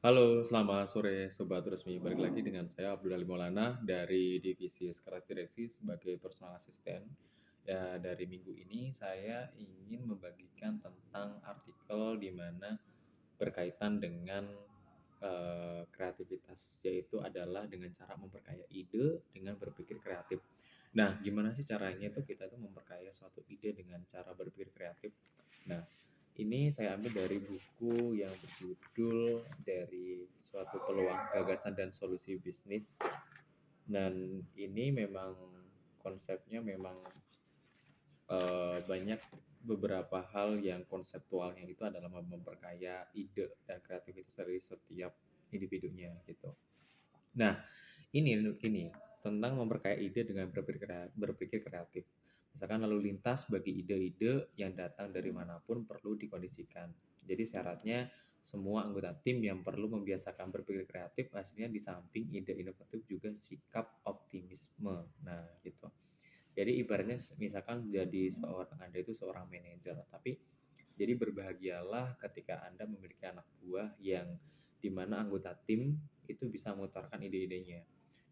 Halo, selamat sore Sobat Resmi. Balik lagi dengan saya Abdul Ali Maulana dari Divisi Sekretaris Direksi sebagai personal assistant. Ya, dari minggu ini saya ingin membagikan tentang artikel di mana berkaitan dengan kreativitas, yaitu adalah dengan cara memperkaya ide dengan berpikir kreatif. Nah, gimana sih caranya itu kita tuh memperkaya suatu ide dengan cara berpikir kreatif? Nah, ini saya ambil dari buku yang berjudul Dari Suatu Peluang, Gagasan dan Solusi Bisnis. Dan ini memang konsepnya memang banyak beberapa hal yang konseptualnya itu adalah memperkaya ide dan kreativitas dari setiap individunya gitu. Nah, ini tentang memperkaya ide dengan berpikir kreatif. Misalkan lalu lintas bagi ide-ide yang datang dari manapun perlu dikondisikan. Jadi syaratnya semua anggota tim yang perlu membiasakan berpikir kreatif hasilnya di samping ide inovatif juga sikap optimisme. Nah, gitu. Jadi ibaratnya misalkan jadi seorang Anda itu seorang manajer, tapi jadi berbahagialah ketika Anda memiliki anak buah yang dimana anggota tim itu bisa mengutarakan ide-idenya.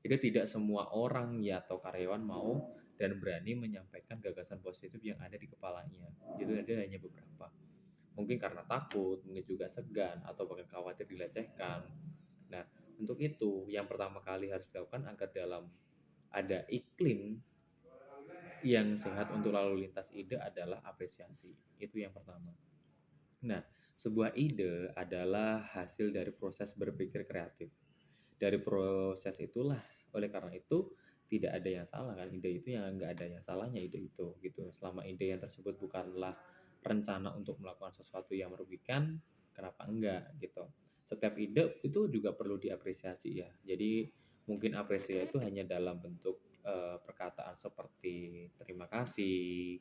Jadi tidak semua orang ya atau karyawan mau dan berani menyampaikan gagasan positif yang ada di kepalanya. Itu ada hanya beberapa. Mungkin karena takut, mungkin juga segan, atau bahkan khawatir dilecehkan. Nah, untuk itu yang pertama kali harus dilakukan agar dalam ada iklim yang sehat untuk lalu lintas ide adalah apresiasi. Itu yang pertama. Nah, sebuah ide adalah hasil dari proses berpikir kreatif. Dari proses itulah, oleh karena itu tidak ada yang salah kan, ide itu yang nggak ada yang salahnya ide itu gitu. Selama ide yang tersebut bukanlah rencana untuk melakukan sesuatu yang merugikan, kenapa enggak gitu. Setiap ide itu juga perlu diapresiasi ya. Jadi mungkin apresiasi itu hanya dalam bentuk perkataan seperti terima kasih,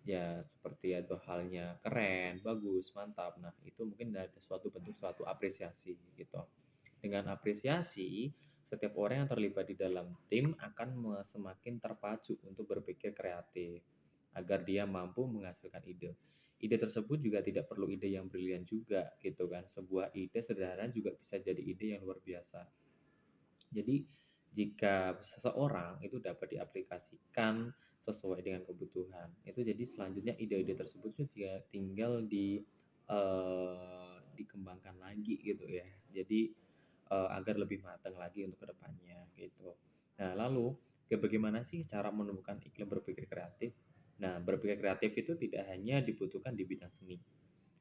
ya seperti itu halnya keren, bagus, mantap. Nah, itu mungkin ada suatu bentuk suatu apresiasi gitu. Dengan apresiasi, setiap orang yang terlibat di dalam tim akan semakin terpacu untuk berpikir kreatif agar dia mampu menghasilkan ide. Ide tersebut juga tidak perlu ide yang brilian juga gitu kan. Sebuah ide sederhana juga bisa jadi ide yang luar biasa. Jadi jika seseorang itu dapat diaplikasikan sesuai dengan kebutuhan, itu jadi selanjutnya ide-ide tersebut itu dia tinggal dikembangkan lagi gitu ya. Jadi agar lebih matang lagi untuk kedepannya gitu. Nah, lalu bagaimana sih cara menemukan iklim berpikir kreatif? Nah, berpikir kreatif itu tidak hanya dibutuhkan di bidang seni.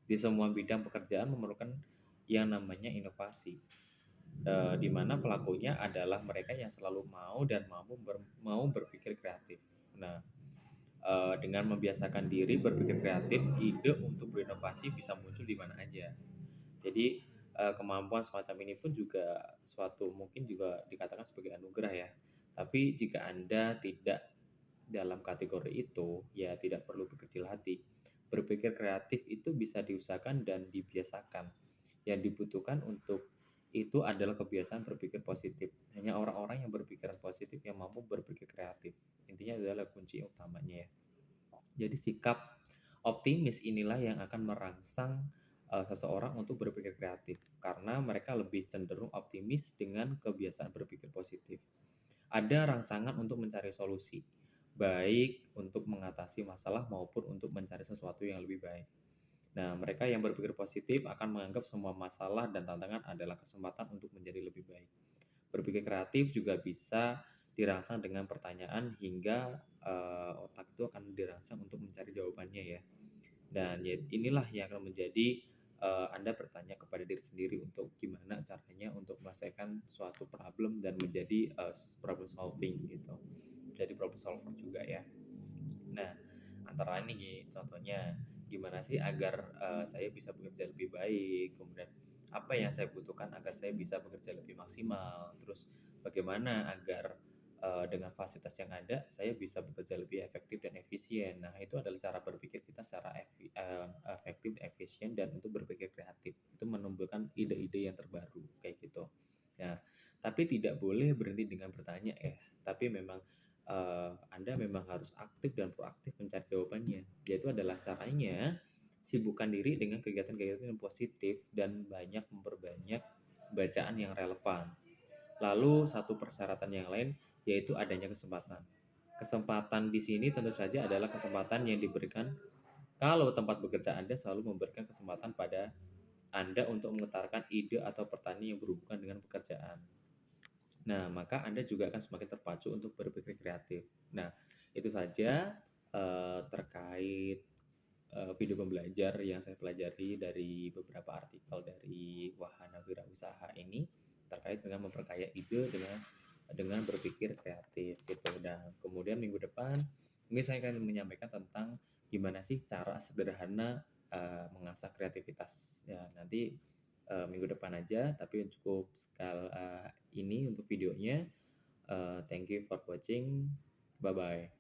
Di semua bidang pekerjaan memerlukan yang namanya inovasi, di mana pelakunya adalah mereka yang selalu mau dan mau berpikir kreatif. Nah, dengan membiasakan diri berpikir kreatif, ide untuk berinovasi bisa muncul di mana aja. Jadi, kemampuan semacam ini pun juga suatu mungkin juga dikatakan sebagai anugerah ya. Tapi jika Anda tidak dalam kategori itu, ya tidak perlu berkecil hati. Berpikir kreatif itu bisa diusahakan dan dibiasakan. Yang dibutuhkan untuk itu adalah kebiasaan berpikir positif. Hanya orang-orang yang berpikiran positif yang mampu berpikir kreatif. Intinya adalah kunci utamanya ya. Jadi sikap optimis inilah yang akan merangsang seseorang untuk berpikir kreatif karena mereka lebih cenderung optimis dengan kebiasaan berpikir positif. Ada rangsangan untuk mencari solusi, baik untuk mengatasi masalah maupun untuk mencari sesuatu yang lebih baik. Nah, mereka yang berpikir positif akan menganggap semua masalah dan tantangan adalah kesempatan untuk menjadi lebih baik. Berpikir kreatif juga bisa dirangsang dengan pertanyaan hingga otak itu akan dirangsang untuk mencari jawabannya ya. Dan ya inilah yang akan menjadi Anda bertanya kepada diri sendiri untuk gimana caranya untuk menyelesaikan suatu problem dan menjadi problem solving gitu. Jadi problem solver juga ya. Nah, antara lain nih contohnya gimana sih agar saya bisa bekerja lebih baik, kemudian apa yang saya butuhkan agar saya bisa bekerja lebih maksimal, terus bagaimana agar dengan fasilitas yang ada saya bisa bekerja lebih efektif dan efisien. Nah, itu adalah cara berpikir kita secara efektif dan efisien dan untuk berpikir kreatif. Itu menumbuhkan ide-ide yang terbaru kayak gitu. Nah, tapi tidak boleh berhenti dengan bertanya ya, tapi memang Anda memang harus aktif dan proaktif mencari jawabannya. Yaitu adalah caranya sibukkan diri dengan kegiatan-kegiatan yang positif dan banyak memperbanyak bacaan yang relevan. Lalu satu persyaratan yang lain yaitu adanya kesempatan. Kesempatan di sini tentu saja adalah kesempatan yang diberikan kalau tempat bekerja Anda selalu memberikan kesempatan pada Anda untuk mengutarakan ide atau pertanyaan yang berhubungan dengan pekerjaan. Nah, maka Anda juga akan semakin terpacu untuk berpikir kreatif. Nah, itu saja terkait video pembelajar yang saya pelajari dari beberapa artikel dari Wahana Wirausaha ini terkait dengan memperkaya ide dengan berpikir kreatif gitu. Dan kemudian minggu depan mungkin saya akan menyampaikan tentang gimana sih cara sederhana mengasah kreativitas. Ya, nanti minggu depan aja, tapi cukup ini untuk videonya. Thank you for watching. Bye bye.